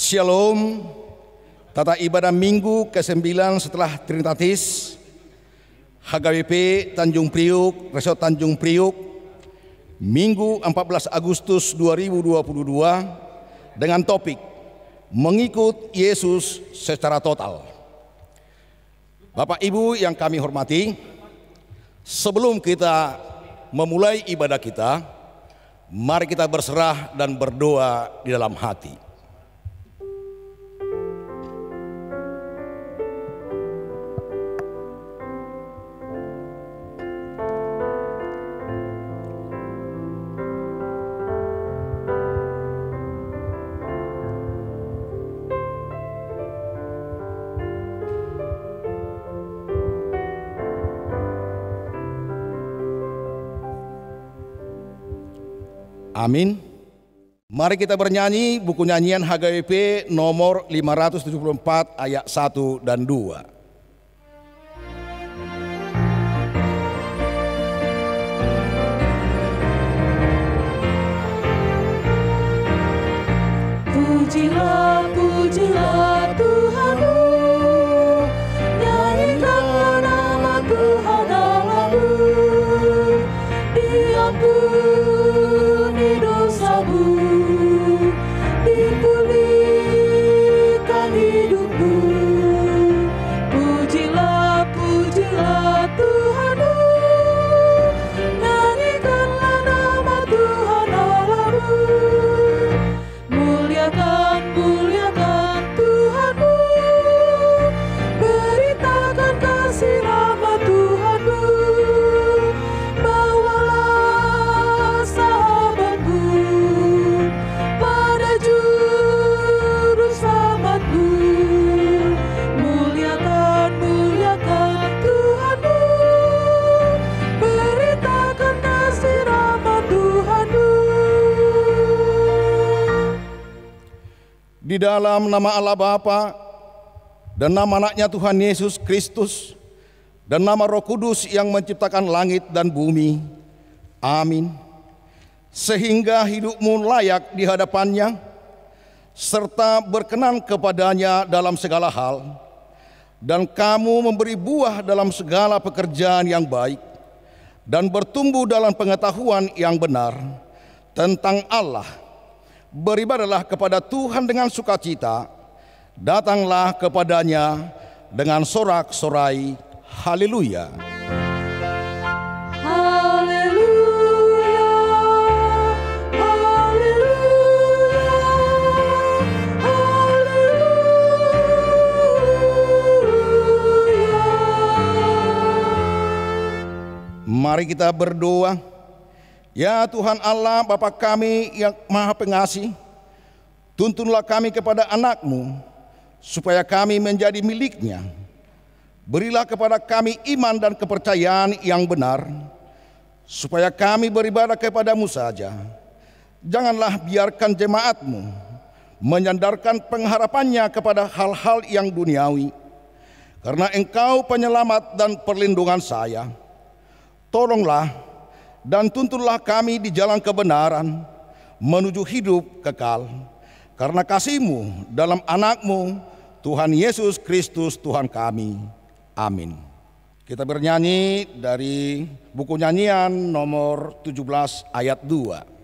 Shalom, tata ibadah minggu ke-9 setelah Trinitatis, HKBP Tanjung Priuk, Resort Tanjung Priuk, Minggu 14 Agustus 2022 dengan topik mengikut Yesus secara total. Bapak Ibu yang kami hormati, sebelum kita memulai ibadah kita, mari kita berserah dan berdoa di dalam hati. Amin. Mari kita bernyanyi buku nyanyian HKBP nomor 574 ayat 1 dan 2. Pujilah, pujilah Tuhanmu, nyanyikanlah nama Tuhan Allahmu, diampuni dosamu, dipulihkan hidupmu. Pujilah, pujilah Tuhanmu, nyanyikanlah nama Tuhan Allahmu. Muliakan, muliakan Tuhanmu, beritakan kasih rahmat Tuhanmu. Bawalah sahabatmu pada juru selamatmu. Muliakan, muliakan Tuhanmu, beritakan kasih rahmat Tuhanmu. Di dalam nama Allah Bapa dan nama anaknya Tuhan Yesus Kristus dan nama Roh Kudus yang menciptakan langit dan bumi. Amin. Sehingga hidupmu layak di hadapannya serta berkenan kepadanya dalam segala hal, dan kamu memberi buah dalam segala pekerjaan yang baik dan bertumbuh dalam pengetahuan yang benar tentang Allah. Beribadahlah kepada Tuhan dengan sukacita, datanglah kepadanya dengan sorak-sorai. Haleluya. Haleluya, haleluya, haleluya. Mari kita berdoa. Ya Tuhan Allah, Bapa kami yang Maha Pengasih, tuntunlah kami kepada anak-Mu, supaya kami menjadi milik-Nya. Berilah kepada kami iman dan kepercayaan yang benar, supaya kami beribadah kepada-Mu saja. Janganlah biarkan jemaat-Mu menyandarkan pengharapannya kepada hal-hal yang duniawi, karena Engkau penyelamat dan perlindungan saya. Tolonglah dan tuntunlah kami di jalan kebenaran menuju hidup kekal, karena kasih-Mu dalam anak-Mu Tuhan Yesus Kristus Tuhan kami. Amin. Kita bernyanyi dari buku nyanyian nomor 17 ayat 2.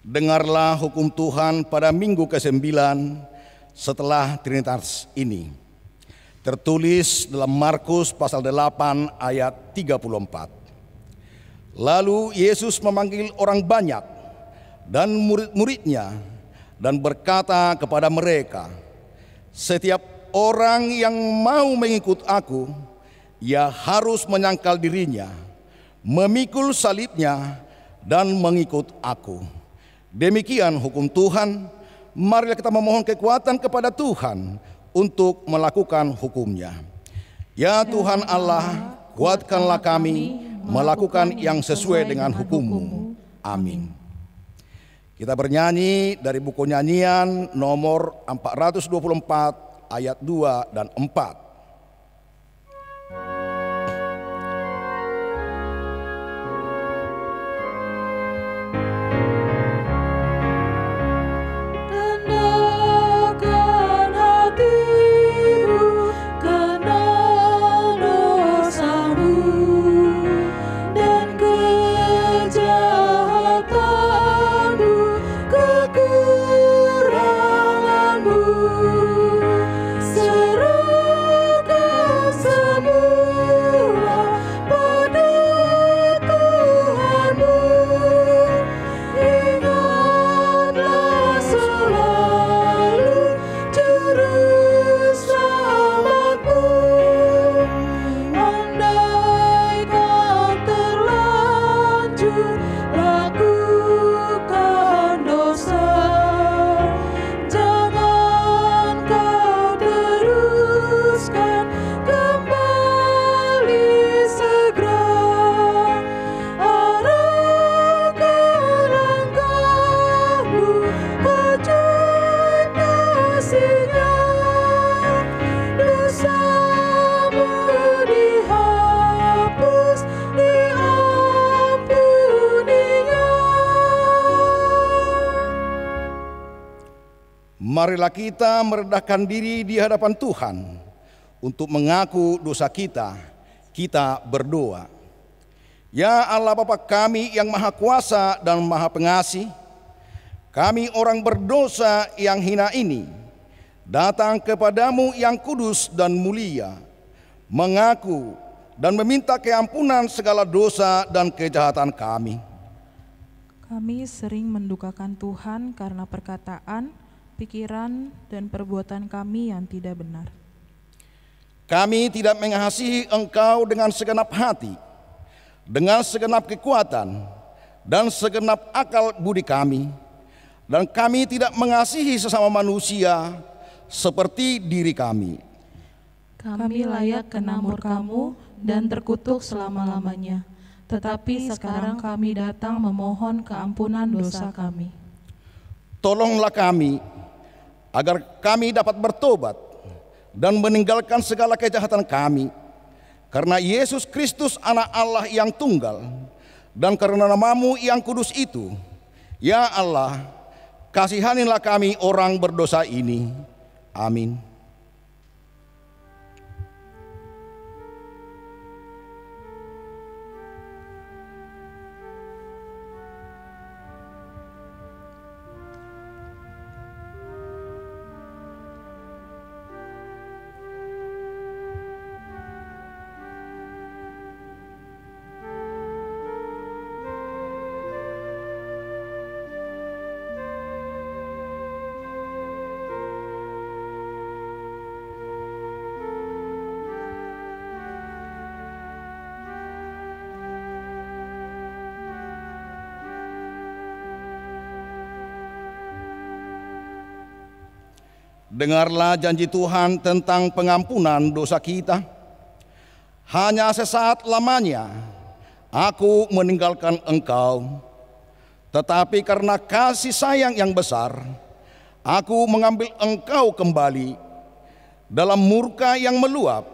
Dengarlah hukum Tuhan pada minggu ke-9 setelah Trinitas ini. Tertulis dalam Markus pasal 8 ayat 34. Lalu Yesus memanggil orang banyak dan murid-muridnya dan berkata kepada mereka, "Setiap orang yang mau mengikut aku, ia harus menyangkal dirinya, memikul salibnya dan mengikut aku." Demikian hukum Tuhan. Marilah kita memohon kekuatan kepada Tuhan untuk melakukan hukumnya. Ya Tuhan Allah, kuatkanlah kami melakukan yang sesuai dengan hukum-Mu. Amin. Kita bernyanyi dari buku nyanyian nomor 424 ayat 2 dan 4. Marilah kita merendahkan diri di hadapan Tuhan untuk mengaku dosa kita. Kita berdoa. Ya Allah Bapa kami yang Maha Kuasa dan Maha Pengasih, kami orang berdosa yang hina ini datang kepadamu yang kudus dan mulia, mengaku dan meminta keampunan segala dosa dan kejahatan kami. Kami sering mendukakan Tuhan karena perkataan, pikiran, dan perbuatan kami yang tidak benar. Kami tidak mengasihi Engkau dengan segenap hati, dengan segenap kekuatan, dan segenap akal budi kami. Dan kami tidak mengasihi sesama manusia seperti diri kami. Kami layak kena murka-Mu dan terkutuk selama-lamanya. Tetapi sekarang kami datang memohon keampunan dosa kami. Tolonglah kami agar kami dapat bertobat dan meninggalkan segala kejahatan kami, karena Yesus Kristus anak Allah yang tunggal, dan karena nama-Mu yang kudus itu. Ya Allah, kasihanilah kami orang berdosa ini. Amin. Dengarlah janji Tuhan tentang pengampunan dosa kita. Hanya sesaat lamanya aku meninggalkan Engkau, tetapi karena kasih sayang yang besar, aku mengambil Engkau kembali. Dalam murka yang meluap,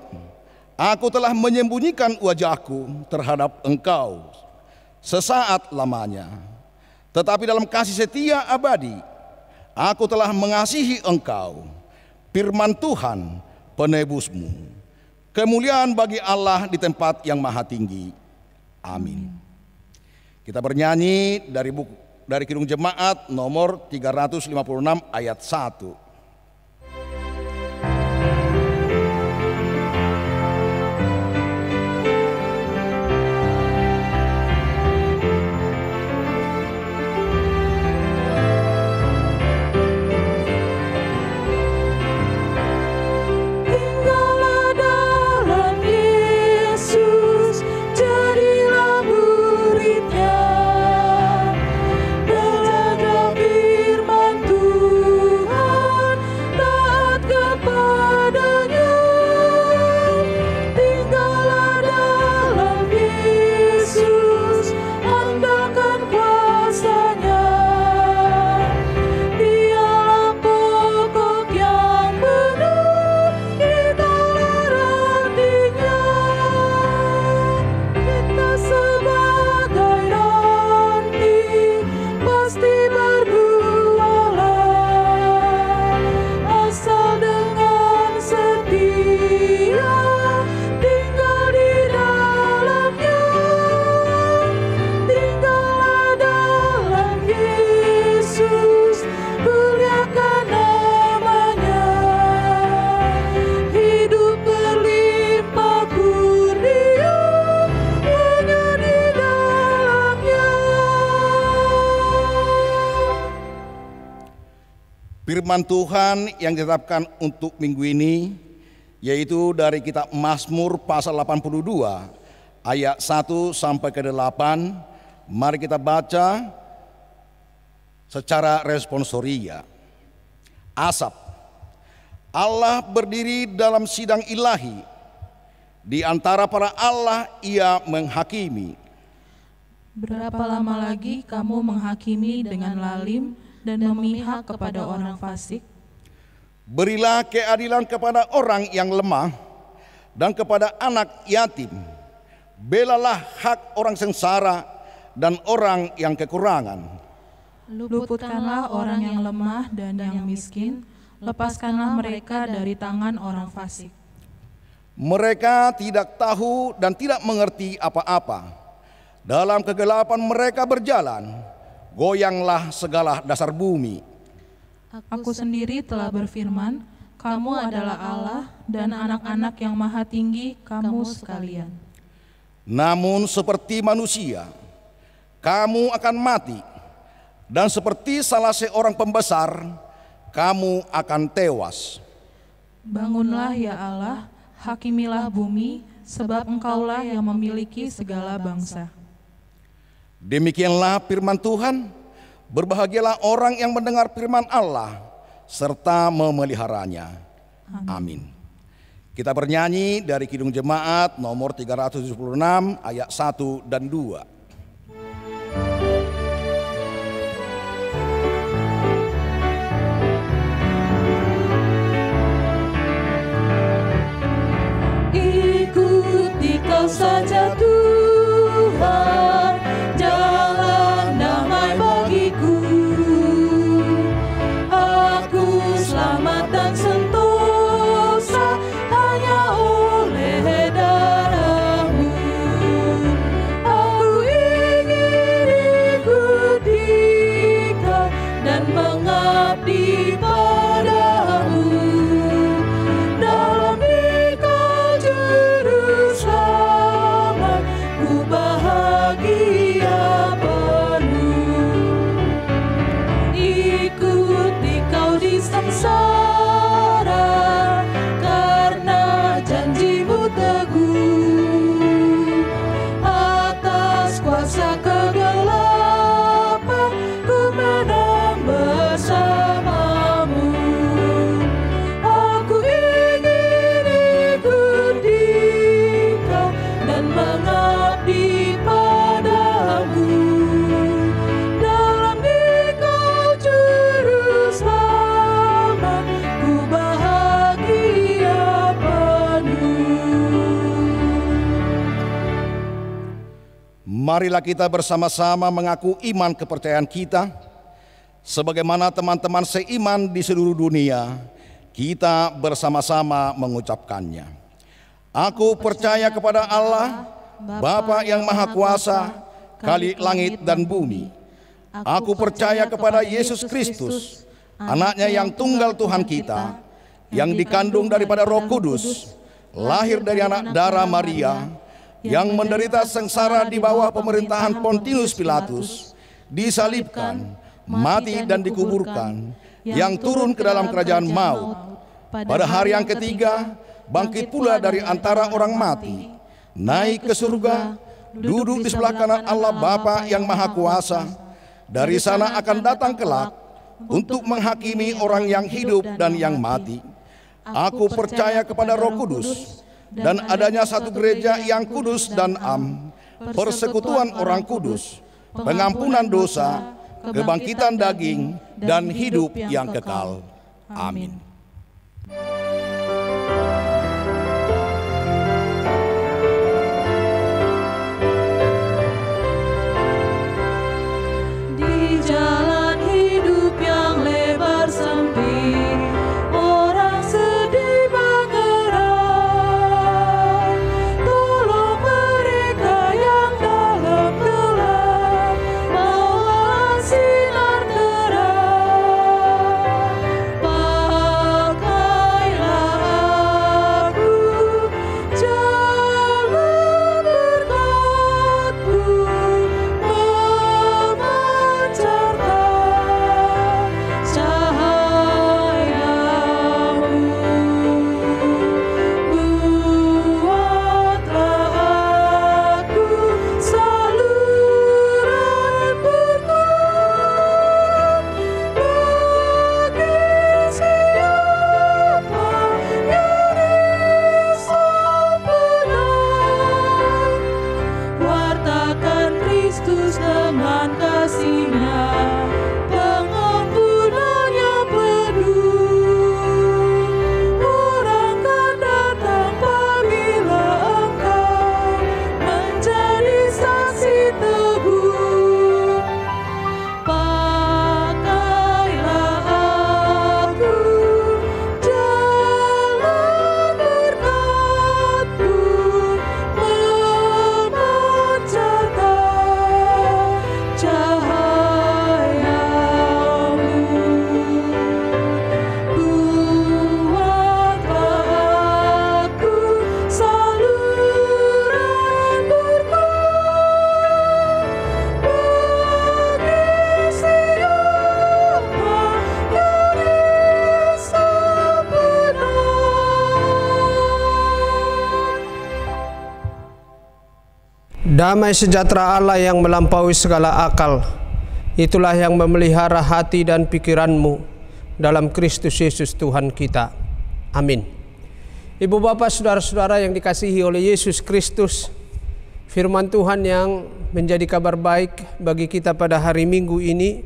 aku telah menyembunyikan wajahku terhadap Engkau sesaat lamanya. Tetapi dalam kasih setia abadi, aku telah mengasihi Engkau. Firman Tuhan penebusmu. Kemuliaan bagi Allah di tempat yang maha tinggi. Amin. Kita bernyanyi dari buku dari Kidung Jemaat nomor 356 ayat 1. Firman Tuhan yang ditetapkan untuk minggu ini yaitu dari kitab Mazmur pasal 82 ayat 1 sampai ke 8. Mari kita baca secara responsoria. Asap. Allah berdiri dalam sidang ilahi. Di antara para Allah ia menghakimi. Berapa lama lagi kamu menghakimi dengan lalim dan memihak kepada orang fasik? Berilah keadilan kepada orang yang lemah dan kepada anak yatim. Belalah hak orang sengsara dan orang yang kekurangan. Luputkanlah orang yang lemah dan yang miskin, lepaskanlah mereka dari tangan orang fasik. Mereka tidak tahu dan tidak mengerti apa-apa. Dalam kegelapan mereka berjalan, goyanglah segala dasar bumi. Aku sendiri telah berfirman, kamu adalah Allah dan anak-anak yang maha tinggi kamu sekalian. Namun seperti manusia, kamu akan mati, dan seperti salah seorang pembesar, kamu akan tewas. Bangunlah ya Allah, hakimilah bumi, sebab Engkaulah yang memiliki segala bangsa. Demikianlah firman Tuhan. Berbahagialah orang yang mendengar firman Allah serta memeliharanya. Amin. Kita bernyanyi dari Kidung Jemaat nomor 376 ayat 1 dan 2. Ikuti kau saja Tuhan, jalan damai bagiku. Aku selamat dan sentosa hanya oleh darah-Mu. Aku ingin ikuti Kau dan mengabdi padamu. Dalam Dikau juru selamat, ku bahagia penuh. Ikuti Kau di sengsara, karena janji-Mu teguh. Atas kuasa kegelapan, ku menang bersama-Mu. Aku ingin ikuti Kau dan mengabdi padamu. Dalam Dikau juru selamat, ku bahagia penuh. Marilah kita bersama-sama mengaku iman kepercayaan kita. Sebagaimana teman-teman seiman di seluruh dunia, kita bersama-sama mengucapkannya. Aku percaya kepada Allah, Bapa yang Maha Kuasa, Khalik langit dan bumi. Aku percaya kepada Yesus Kristus, anaknya yang tunggal Tuhan kita, yang dikandung daripada Roh Kudus, lahir dari anak darah Maria, yang menderita sengsara di bawah pemerintahan Pontius Pilatus, disalibkan, mati dan dikuburkan, yang turun ke dalam kerajaan maut. Pada hari yang ketiga, bangkit pula dari antara orang mati, naik ke surga, duduk di sebelah kanan Allah Bapa yang Maha Kuasa. Dari sana akan datang kelak untuk menghakimi orang yang hidup dan yang mati. Aku percaya kepada Roh Kudus dan adanya satu gereja yang kudus dan am, persekutuan orang kudus, pengampunan dosa, kebangkitan daging, dan hidup yang kekal. Amin. Jalan hidup yang lebar sempit, orang sedih bergerak. Tolong mereka yang dalam gelap, bawa sinar terang. Pakailah aku jalan berkat-Mu, dengan kasih-Nya, pengampunan-Nya penuh. Orang kan datang apabila Engkau menjadi saksi teguh. Pakailah aku jalan berkat-Mu, memancarkan cahayamu. Buatlah aku saluran berkat bagi siapa yang risau benar. Damai sejahtera Allah yang melampaui segala akal, itulah yang memelihara hati dan pikiranmu dalam Kristus Yesus Tuhan kita. Amin. Ibu bapak saudara-saudara yang dikasihi oleh Yesus Kristus, firman Tuhan yang menjadi kabar baik bagi kita pada hari Minggu ini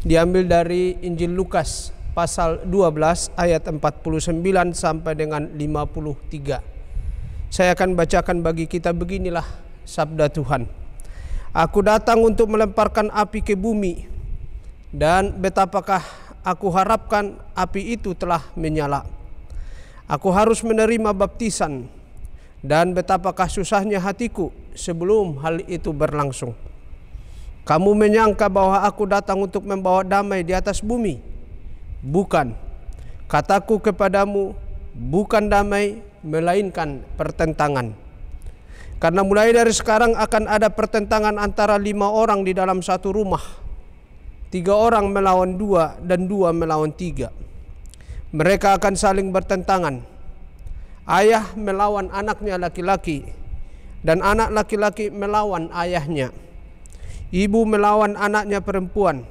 diambil dari Injil Lukas pasal 12 ayat 49 sampai dengan 53. Saya akan bacakan bagi kita, beginilah sabda Tuhan. Aku datang untuk melemparkan api ke bumi, dan betapakah aku harapkan api itu telah menyala. Aku harus menerima baptisan, dan betapakah susahnya hatiku sebelum hal itu berlangsung. Kamu menyangka bahwa aku datang untuk membawa damai di atas bumi? Bukan. Kataku kepadamu, bukan damai, melainkan pertentangan. Karena mulai dari sekarang akan ada pertentangan antara 5 orang di dalam satu rumah. 3 orang melawan 2 dan 2 melawan 3. Mereka akan saling bertentangan. Ayah melawan anaknya laki-laki, dan anak laki-laki melawan ayahnya. Ibu melawan anaknya perempuan,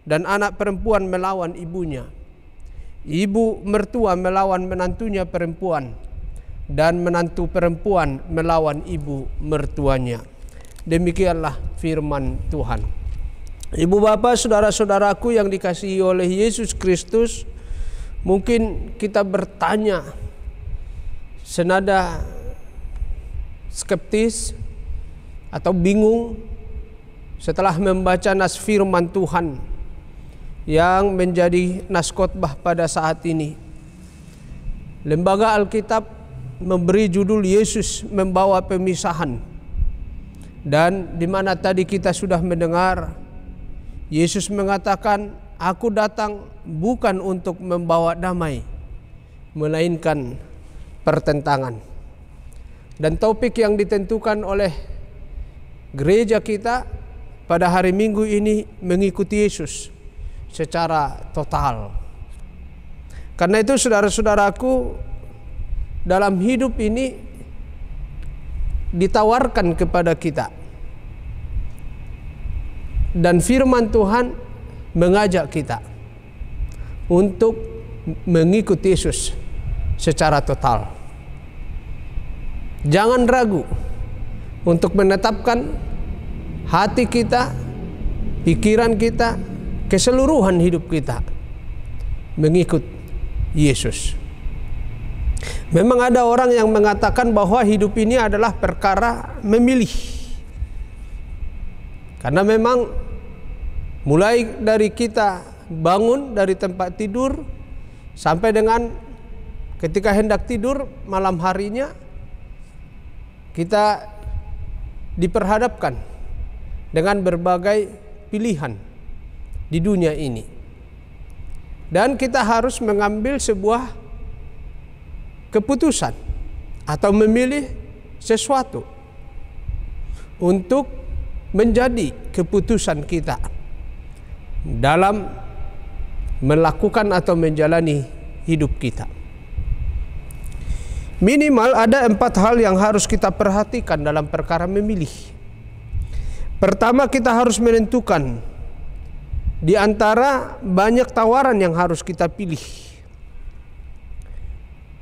dan anak perempuan melawan ibunya. Ibu mertua melawan menantunya perempuan, dan menantu perempuan melawan ibu mertuanya. Demikianlah firman Tuhan. Ibu bapak saudara-saudaraku yang dikasihi oleh Yesus Kristus, mungkin kita bertanya senada skeptis atau bingung setelah membaca nas firman Tuhan yang menjadi nas khotbah pada saat ini. Lembaga Alkitab memberi judul Yesus membawa pemisahan, dan di mana tadi kita sudah mendengar Yesus mengatakan, "Aku datang bukan untuk membawa damai, melainkan pertentangan." Dan topik yang ditentukan oleh gereja kita pada hari Minggu ini mengikuti Yesus secara total. Karena itu saudara-saudaraku, dalam hidup ini ditawarkan kepada kita, dan firman Tuhan mengajak kita untuk mengikuti Yesus secara total. Jangan ragu untuk menetapkan hati kita, pikiran kita, keseluruhan hidup kita mengikut Yesus. Memang ada orang yang mengatakan bahwa hidup ini adalah perkara memilih. Karena memang mulai dari kita bangun dari tempat tidur sampai dengan ketika hendak tidur malam harinya, kita diperhadapkan dengan berbagai pilihan di dunia ini. Dan kita harus mengambil sebuah keputusan atau memilih sesuatu untuk menjadi keputusan kita dalam melakukan atau menjalani hidup kita. Minimal ada 4 hal yang harus kita perhatikan dalam perkara memilih. Pertama, kita harus menentukan di antara banyak tawaran yang harus kita pilih.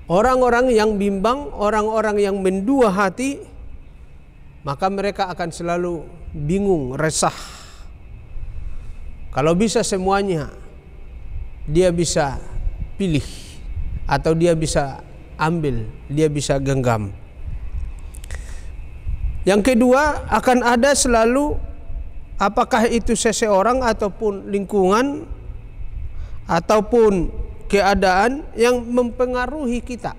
Orang-orang yang bimbang, orang-orang yang mendua hati, maka mereka akan selalu bingung, resah. Kalau bisa semuanya, dia bisa pilih atau dia bisa ambil, dia bisa genggam. Yang kedua, akan ada selalu, apakah itu seseorang ataupun lingkungan ataupun keadaan yang mempengaruhi kita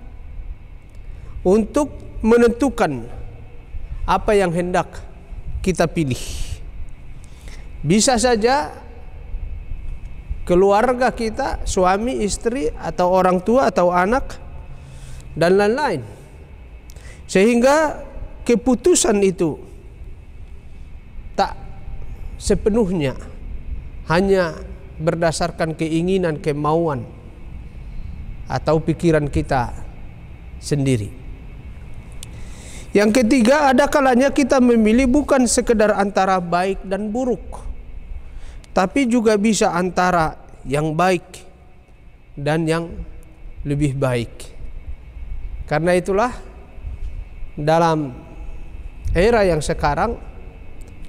untuk menentukan apa yang hendak kita pilih. Bisa saja keluarga kita, suami, istri, atau orang tua atau anak, dan lain-lain. Sehingga keputusan itu tak sepenuhnya hanya berdasarkan keinginan, kemauan, atau pikiran kita sendiri. Yang ketiga, ada kalanya kita memilih bukan sekedar antara baik dan buruk, tapi juga bisa antara yang baik dan yang lebih baik. Karena itulah dalam era yang sekarang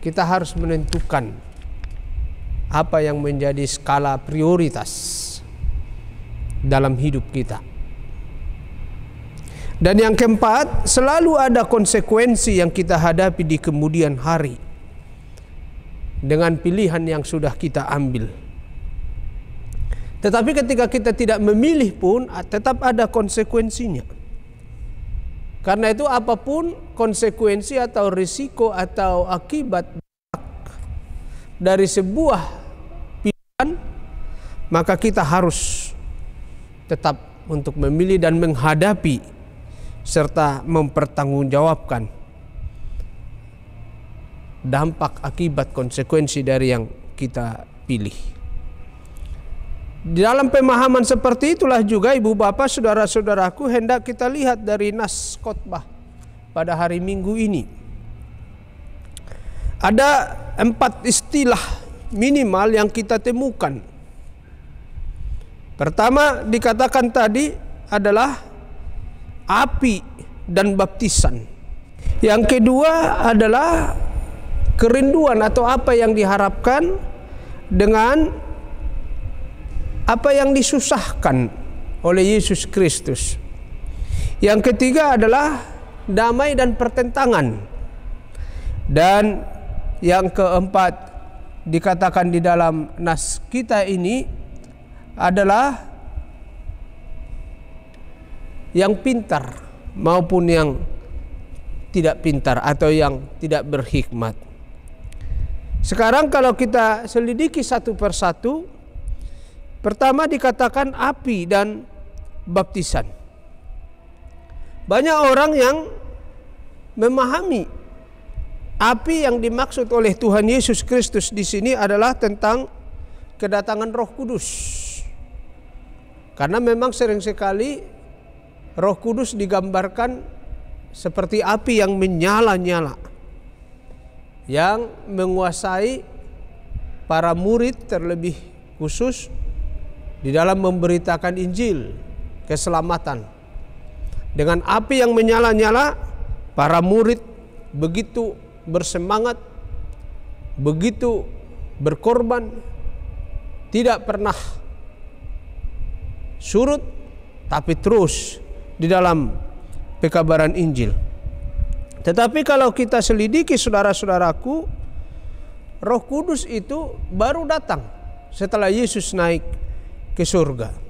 kita harus menentukan apa yang menjadi skala prioritas dalam hidup kita. Dan yang keempat, selalu ada konsekuensi yang kita hadapi di kemudian hari dengan pilihan yang sudah kita ambil. Tetapi ketika kita tidak memilih pun tetap ada konsekuensinya. Karena itu apapun konsekuensi atau risiko atau akibat dari sebuah pilihan, maka kita harus tetap untuk memilih dan menghadapi serta mempertanggungjawabkan dampak akibat konsekuensi dari yang kita pilih. Di dalam pemahaman seperti itulah juga ibu bapak, saudara-saudaraku, hendak kita lihat dari nas khotbah pada hari Minggu ini. Ada 4 istilah minimal yang kita temukan. Pertama dikatakan tadi adalah api dan baptisan. Yang kedua adalah kerinduan atau apa yang diharapkan dengan apa yang disusahkan oleh Yesus Kristus. Yang ketiga adalah damai dan pertentangan. Dan yang keempat dikatakan di dalam nas kita ini adalah yang pintar maupun yang tidak pintar atau yang tidak berhikmat. Sekarang kalau kita selidiki satu persatu, pertama dikatakan api dan baptisan. Banyak orang yang memahami api yang dimaksud oleh Tuhan Yesus Kristus di sini adalah tentang kedatangan Roh Kudus. Karena memang sering sekali Roh Kudus digambarkan seperti api yang menyala-nyala, yang menguasai para murid terlebih khusus di dalam memberitakan Injil keselamatan. Dengan api yang menyala-nyala, para murid begitu bersemangat, begitu berkorban, tidak pernah surut, tapi terus di dalam pekabaran Injil. Tetapi kalau kita selidiki saudara-saudaraku, Roh Kudus itu baru datang setelah Yesus naik ke surga.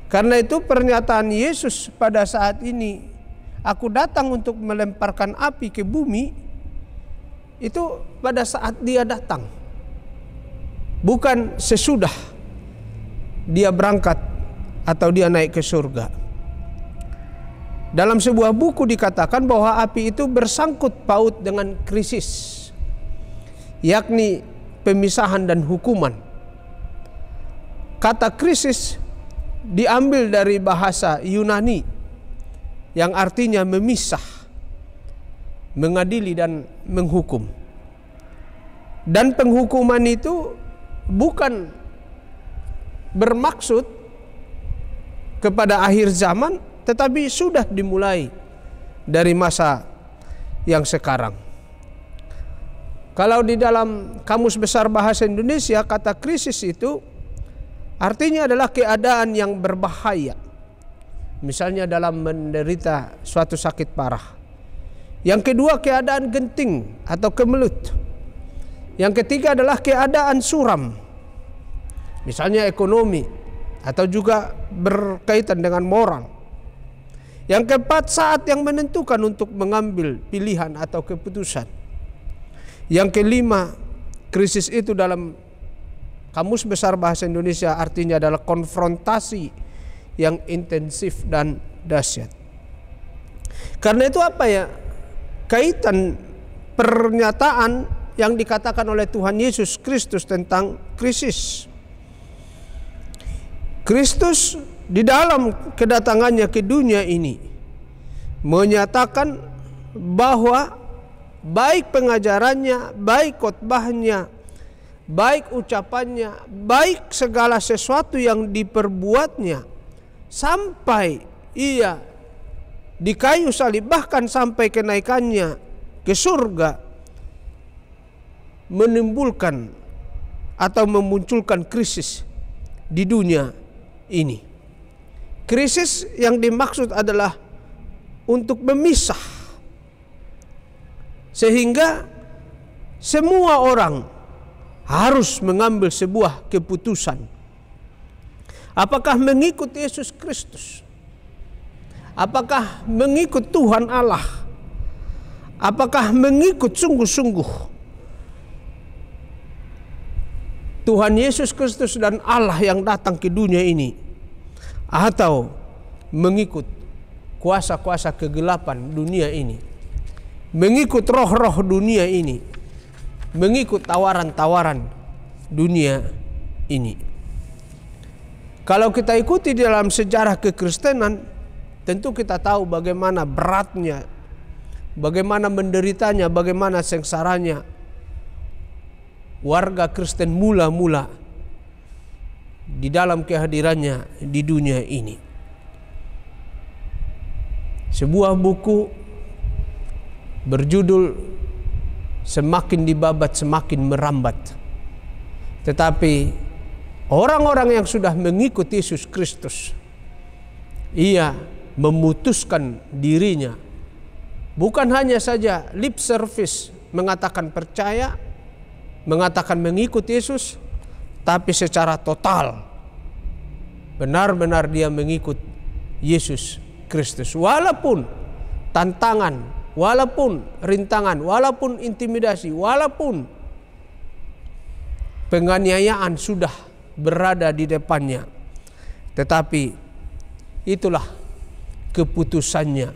Karena itu pernyataan Yesus pada saat ini, aku datang untuk melemparkan api ke bumi, itu pada saat dia datang, bukan sesudah dia berangkat atau dia naik ke surga. Dalam sebuah buku dikatakan bahwa api itu bersangkut paut dengan krisis, yakni pemisahan dan hukuman. Kata krisis diambil dari bahasa Yunani yang artinya memisah, mengadili dan menghukum. Dan penghukuman itu bukan bermaksud kepada akhir zaman, tetapi sudah dimulai dari masa yang sekarang. Kalau di dalam Kamus Besar Bahasa Indonesia, kata krisis itu artinya adalah keadaan yang berbahaya. Misalnya dalam menderita suatu sakit parah. Yang kedua, keadaan genting atau kemelut. Yang ketiga adalah keadaan suram. Misalnya ekonomi atau juga berkaitan dengan moral. Yang keempat, saat yang menentukan untuk mengambil pilihan atau keputusan. Yang kelima, krisis itu dalam Kamus Besar Bahasa Indonesia artinya adalah konfrontasi yang intensif dan dahsyat. Karena itu apa ya? Kaitan pernyataan yang dikatakan oleh Tuhan Yesus Kristus tentang krisis. Kristus di dalam kedatangannya ke dunia ini menyatakan bahwa baik pengajarannya, baik khotbahnya, baik ucapannya, baik segala sesuatu yang diperbuatnya, sampai ia di kayu salib, bahkan sampai kenaikannya ke surga, menimbulkan atau memunculkan krisis di dunia ini. Krisis yang dimaksud adalah untuk memisah, sehingga semua orang harus mengambil sebuah keputusan. Apakah mengikut Yesus Kristus? Apakah mengikut Tuhan Allah? Apakah mengikut sungguh-sungguh Tuhan Yesus Kristus dan Allah yang datang ke dunia ini? Atau mengikut kuasa-kuasa kegelapan dunia ini? Mengikut roh-roh dunia ini? Mengikut tawaran-tawaran dunia ini? Kalau kita ikuti dalam sejarah kekristenan, tentu kita tahu bagaimana beratnya, bagaimana menderitanya, bagaimana sengsaranya warga Kristen mula-mula di dalam kehadirannya di dunia ini. Sebuah buku berjudul Semakin Dibabat Semakin Merambat. Tetapi orang-orang yang sudah mengikut Yesus Kristus, ia memutuskan dirinya, bukan hanya saja lip service, mengatakan percaya, mengatakan mengikut Yesus, tapi secara total benar-benar dia mengikut Yesus Kristus. Walaupun tantangan, walaupun rintangan, walaupun intimidasi, walaupun penganiayaan sudah berada di depannya. Tetapi itulah keputusannya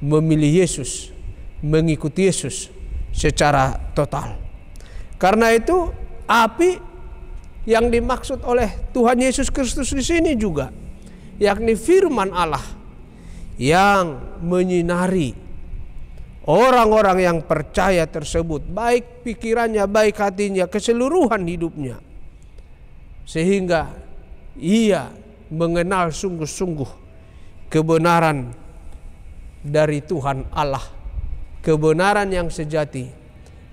memilih Yesus, mengikuti Yesus secara total. Karena itu api yang dimaksud oleh Tuhan Yesus Kristus di sini juga, yakni firman Allah yang menyinari orang-orang yang percaya tersebut, baik pikirannya, baik hatinya, keseluruhan hidupnya, sehingga ia mengenal sungguh-sungguh kebenaran dari Tuhan Allah, kebenaran yang sejati,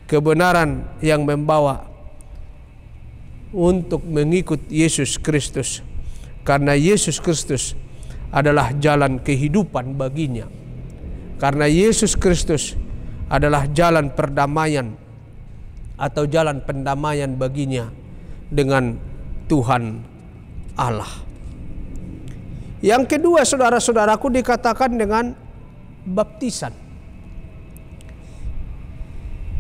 kebenaran yang membawa untuk mengikut Yesus Kristus, karena Yesus Kristus adalah jalan kehidupan baginya, karena Yesus Kristus adalah jalan perdamaian atau jalan pendamaian baginya dengan Tuhan Allah. Yang kedua, saudara-saudaraku, dikatakan dengan baptisan.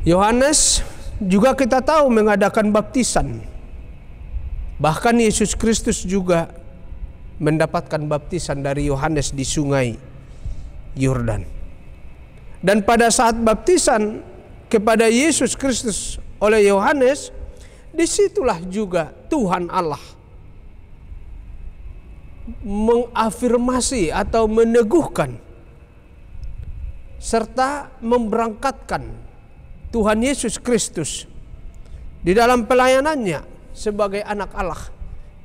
Yohanes juga kita tahu mengadakan baptisan. Bahkan Yesus Kristus juga mendapatkan baptisan dari Yohanes di sungai Yordan. Dan pada saat baptisan kepada Yesus Kristus oleh Yohanes, disitulah juga Tuhan Allah mengafirmasi atau meneguhkan serta memberangkatkan Tuhan Yesus Kristus di dalam pelayanannya sebagai anak Allah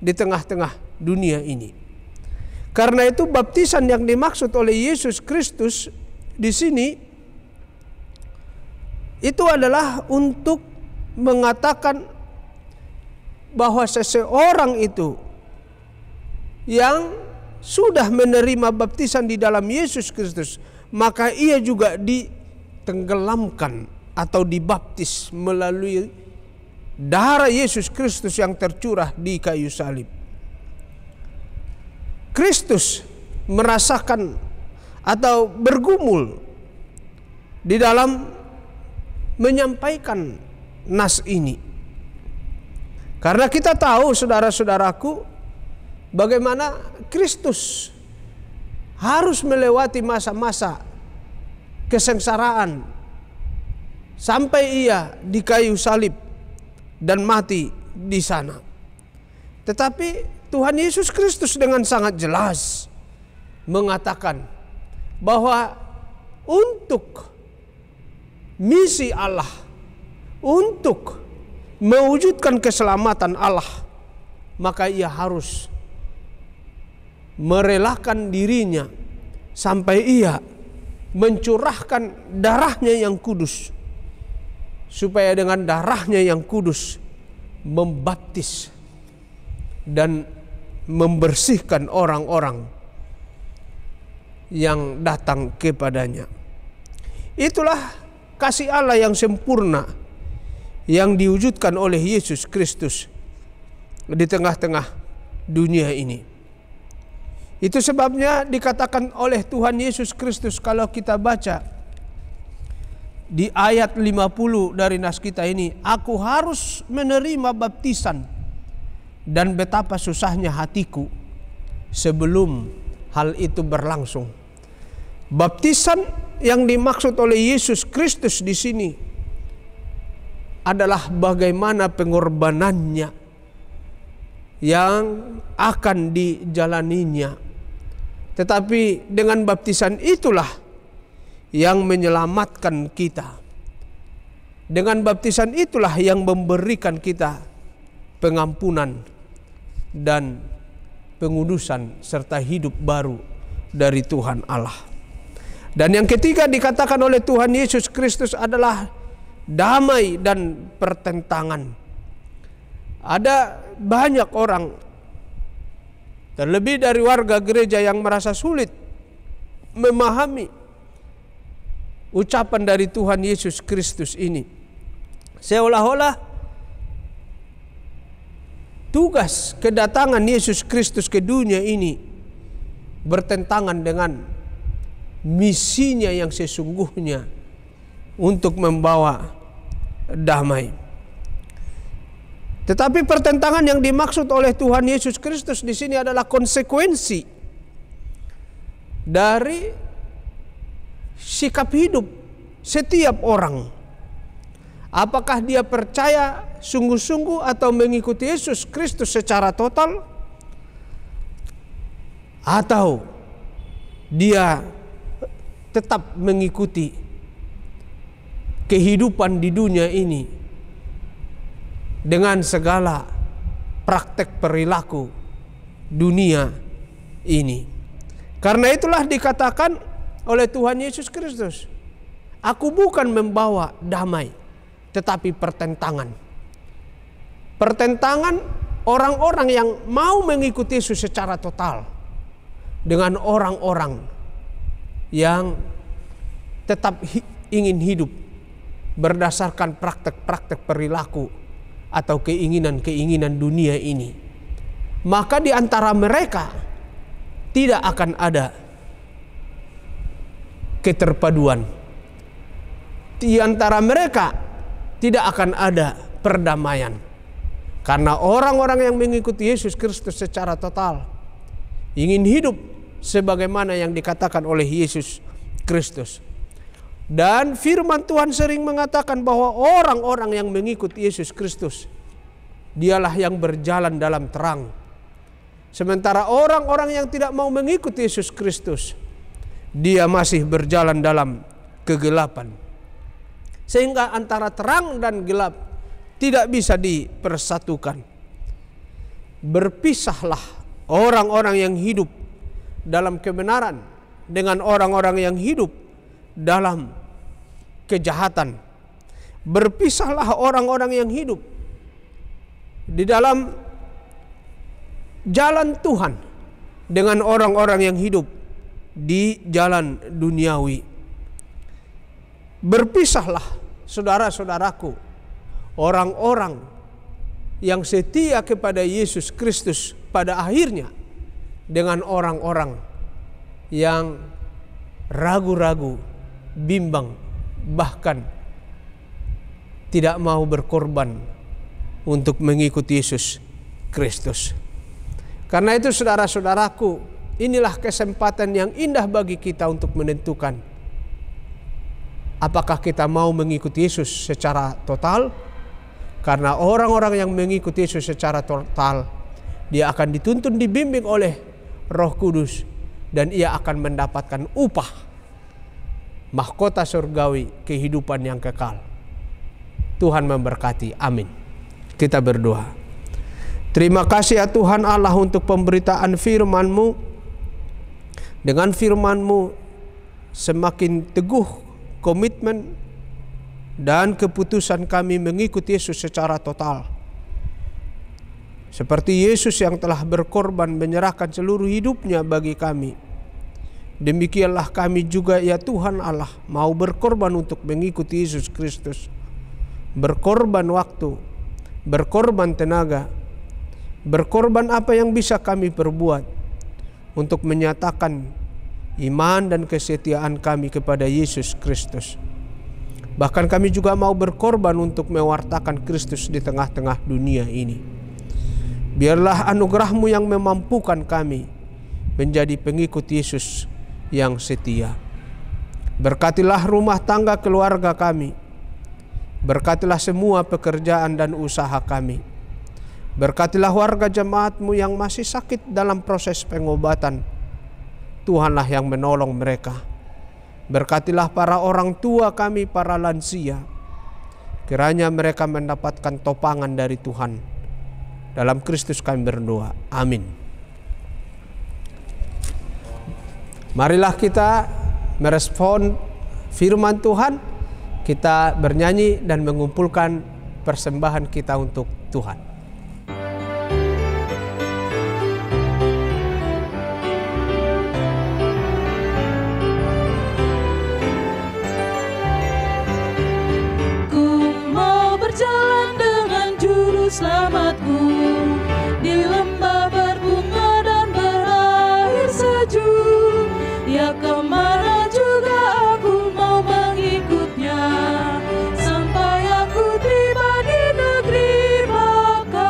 di tengah-tengah dunia ini. Karena itu baptisan yang dimaksud oleh Yesus Kristus di sini itu adalah untuk mengatakan bahwa seseorang itu yang sudah menerima baptisan di dalam Yesus Kristus, maka ia juga ditenggelamkan atau dibaptis melalui darah Yesus Kristus yang tercurah di kayu salib. Kristus merasakan atau bergumul di dalam menyampaikan nas ini. Karena kita tahu, saudara-saudaraku, bagaimana Kristus harus melewati masa-masa kesengsaraan sampai ia di kayu salib dan mati di sana. Tetapi Tuhan Yesus Kristus dengan sangat jelas mengatakan bahwa untuk misi Allah, untuk mewujudkan keselamatan Allah, maka ia harus merelakan dirinya sampai ia mencurahkan darahnya yang kudus, supaya dengan darahnya yang kudus membaptis dan membersihkan orang-orang yang datang kepadanya. Itulah kasih Allah yang sempurna yang diwujudkan oleh Yesus Kristus di tengah-tengah dunia ini. Itu sebabnya dikatakan oleh Tuhan Yesus Kristus, kalau kita baca di ayat 50 dari nas kita ini, aku harus menerima baptisan dan betapa susahnya hatiku sebelum hal itu berlangsung. Baptisan yang dimaksud oleh Yesus Kristus di sini adalah bagaimana pengorbanannya yang akan dijalaninya. Tetapi dengan baptisan itulah yang menyelamatkan kita. Dengan baptisan itulah yang memberikan kita pengampunan dan pengudusan serta hidup baru dari Tuhan Allah. Dan yang ketiga dikatakan oleh Tuhan Yesus Kristus adalah damai dan pertentangan. Ada banyak orang, terlebih dari warga gereja, yang merasa sulit memahami ucapan dari Tuhan Yesus Kristus ini. Seolah-olah tugas kedatangan Yesus Kristus ke dunia ini bertentangan dengan misinya yang sesungguhnya untuk membawa damai. Tetapi pertentangan yang dimaksud oleh Tuhan Yesus Kristus di sini adalah konsekuensi dari sikap hidup setiap orang. Apakah dia percaya sungguh-sungguh atau mengikuti Yesus Kristus secara total, atau dia tetap mengikuti kehidupan di dunia ini dengan segala praktek perilaku dunia ini. Karena itulah dikatakan oleh Tuhan Yesus Kristus, aku bukan membawa damai, tetapi pertentangan. Pertentangan orang-orang yang mau mengikuti Yesus secara total dengan orang-orang yang tetap ingin hidup berdasarkan praktek-praktek perilaku atau keinginan-keinginan dunia ini. Maka di antara mereka tidak akan ada keterpaduan. Di antara mereka tidak akan ada perdamaian. Karena orang-orang yang mengikuti Yesus Kristus secara total ingin hidup sebagaimana yang dikatakan oleh Yesus Kristus. Dan firman Tuhan sering mengatakan bahwa orang-orang yang mengikuti Yesus Kristus, dialah yang berjalan dalam terang. Sementara orang-orang yang tidak mau mengikuti Yesus Kristus, dia masih berjalan dalam kegelapan. Sehingga antara terang dan gelap tidak bisa dipersatukan. Berpisahlah orang-orang yang hidup dalam kebenaran dengan orang-orang yang hidup dalam kejahatan. Berpisahlah orang-orang yang hidup di dalam jalan Tuhan dengan orang-orang yang hidup di jalan duniawi. Berpisahlah, saudara-saudaraku, orang-orang yang setia kepada Yesus Kristus pada akhirnya dengan orang-orang yang ragu-ragu, bimbang, bahkan tidak mau berkorban untuk mengikuti Yesus Kristus. Karena itu saudara-saudaraku, inilah kesempatan yang indah bagi kita untuk menentukan apakah kita mau mengikuti Yesus secara total. Karena orang-orang yang mengikuti Yesus secara total, dia akan dituntun, dibimbing oleh Roh Kudus, dan ia akan mendapatkan upah, mahkota surgawi, kehidupan yang kekal. Tuhan memberkati. Amin. Kita berdoa. Terima kasih ya Tuhan Allah untuk pemberitaan firman-Mu. Dengan firman-Mu semakin teguh komitmen dan keputusan kami mengikuti Yesus secara total. Seperti Yesus yang telah berkorban menyerahkan seluruh hidupnya bagi kami, demikianlah kami juga ya Tuhan Allah mau berkorban untuk mengikuti Yesus Kristus. Berkorban waktu, berkorban tenaga, berkorban apa yang bisa kami perbuat untuk menyatakan iman dan kesetiaan kami kepada Yesus Kristus. Bahkan kami juga mau berkorban untuk mewartakan Kristus di tengah-tengah dunia ini. Biarlah anugerah-Mu yang memampukan kami menjadi pengikut Yesus yang setia. Berkatilah rumah tangga keluarga kami. Berkatilah semua pekerjaan dan usaha kami. Berkatilah warga jemaat-Mu yang masih sakit dalam proses pengobatan. Tuhanlah yang menolong mereka. Berkatilah para orang tua kami, para lansia. Kiranya mereka mendapatkan topangan dari Tuhan. Dalam Kristus kami berdoa. Amin. Marilah kita merespon firman Tuhan. Kita bernyanyi dan mengumpulkan persembahan kita untuk Tuhan. Selamatku di lembah berbunga dan berair sejuk, ya kemana juga aku mau mengikutnya, sampai aku tiba di negeri bakal.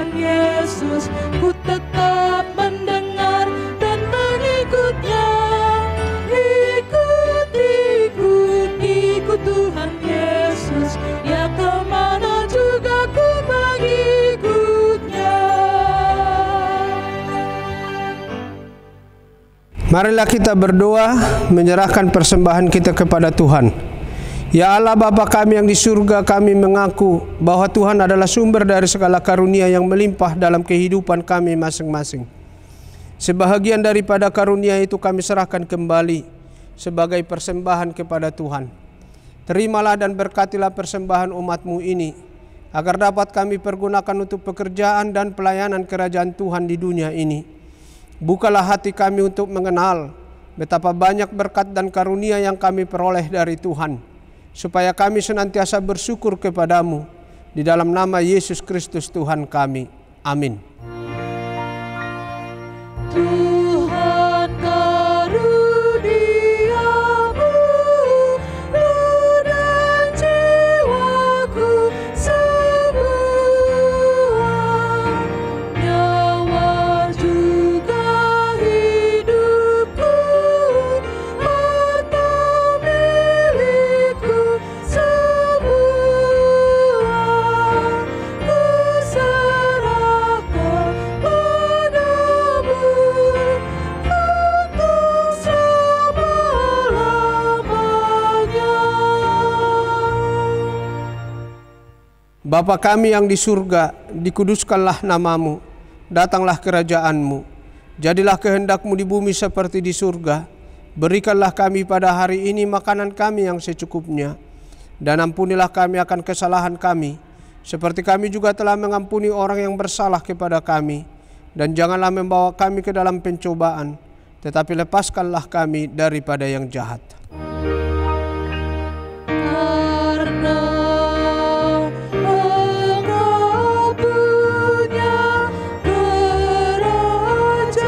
Tuhan Yesus, ku tetap mendengar dan mengikutnya. Ikut Tuhan Yesus, ya kemana juga ku mengikutnya. Marilah kita berdoa menyerahkan persembahan kita kepada Tuhan. Ya Allah Bapa kami yang di surga, kami mengaku bahwa Tuhan adalah sumber dari segala karunia yang melimpah dalam kehidupan kami masing-masing. Sebahagian daripada karunia itu kami serahkan kembali sebagai persembahan kepada Tuhan. Terimalah dan berkatilah persembahan umat-Mu ini, agar dapat kami pergunakan untuk pekerjaan dan pelayanan kerajaan Tuhan di dunia ini. Bukalah hati kami untuk mengenal betapa banyak berkat dan karunia yang kami peroleh dari Tuhan, supaya kami senantiasa bersyukur kepadamu. Di dalam nama Yesus Kristus Tuhan kami. Amin. Tuhan karuniamu, roh dan jiwaku semua, nyawa juga hidupku, harta milikku semua, ku serahkan padamu untuk selama-lamanya. Bapa kami yang di surga, dikuduskanlah namamu, datanglah kerajaan-Mu, jadilah kehendak-Mu di bumi seperti di surga. Berikanlah kami pada hari ini makanan kami yang secukupnya, dan ampunilah kami akan kesalahan kami, seperti kami juga telah mengampuni orang yang bersalah kepada kami. Dan janganlah membawa kami ke dalam pencobaan, tetapi lepaskanlah kami daripada yang jahat. Karena Engkau punya kerajaan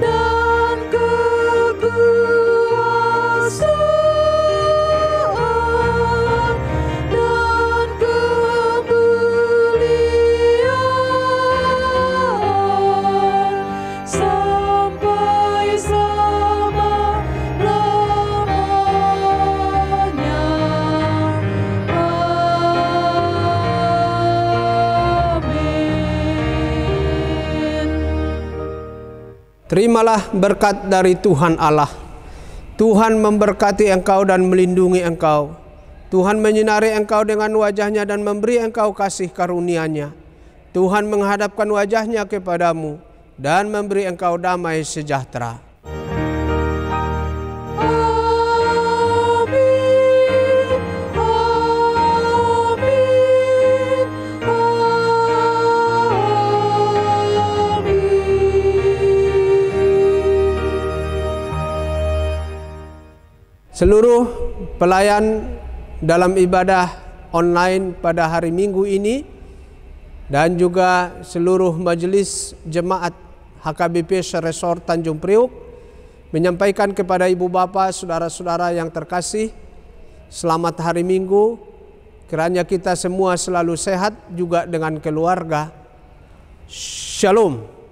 dan kekuasaan dan kemuliaan sampai selama-lamanya. Amin. Terimalah berkat dari Tuhan Allah. Tuhan memberkati engkau dan melindungi engkau. Tuhan menyinari engkau dengan wajah-Nya dan memberi engkau kasih karunia-Nya. Tuhan menghadapkan wajah-Nya kepadamu dan memberi engkau damai sejahtera. Amin. Amin. Amin. Seluruh pelayan dalam ibadah online pada hari Minggu ini dan juga seluruh majelis jemaat HKBP Resort Tanjung Priuk menyampaikan kepada ibu bapak, saudara-saudara yang terkasih, selamat hari Minggu. Kiranya kita semua selalu sehat juga dengan keluarga. Shalom.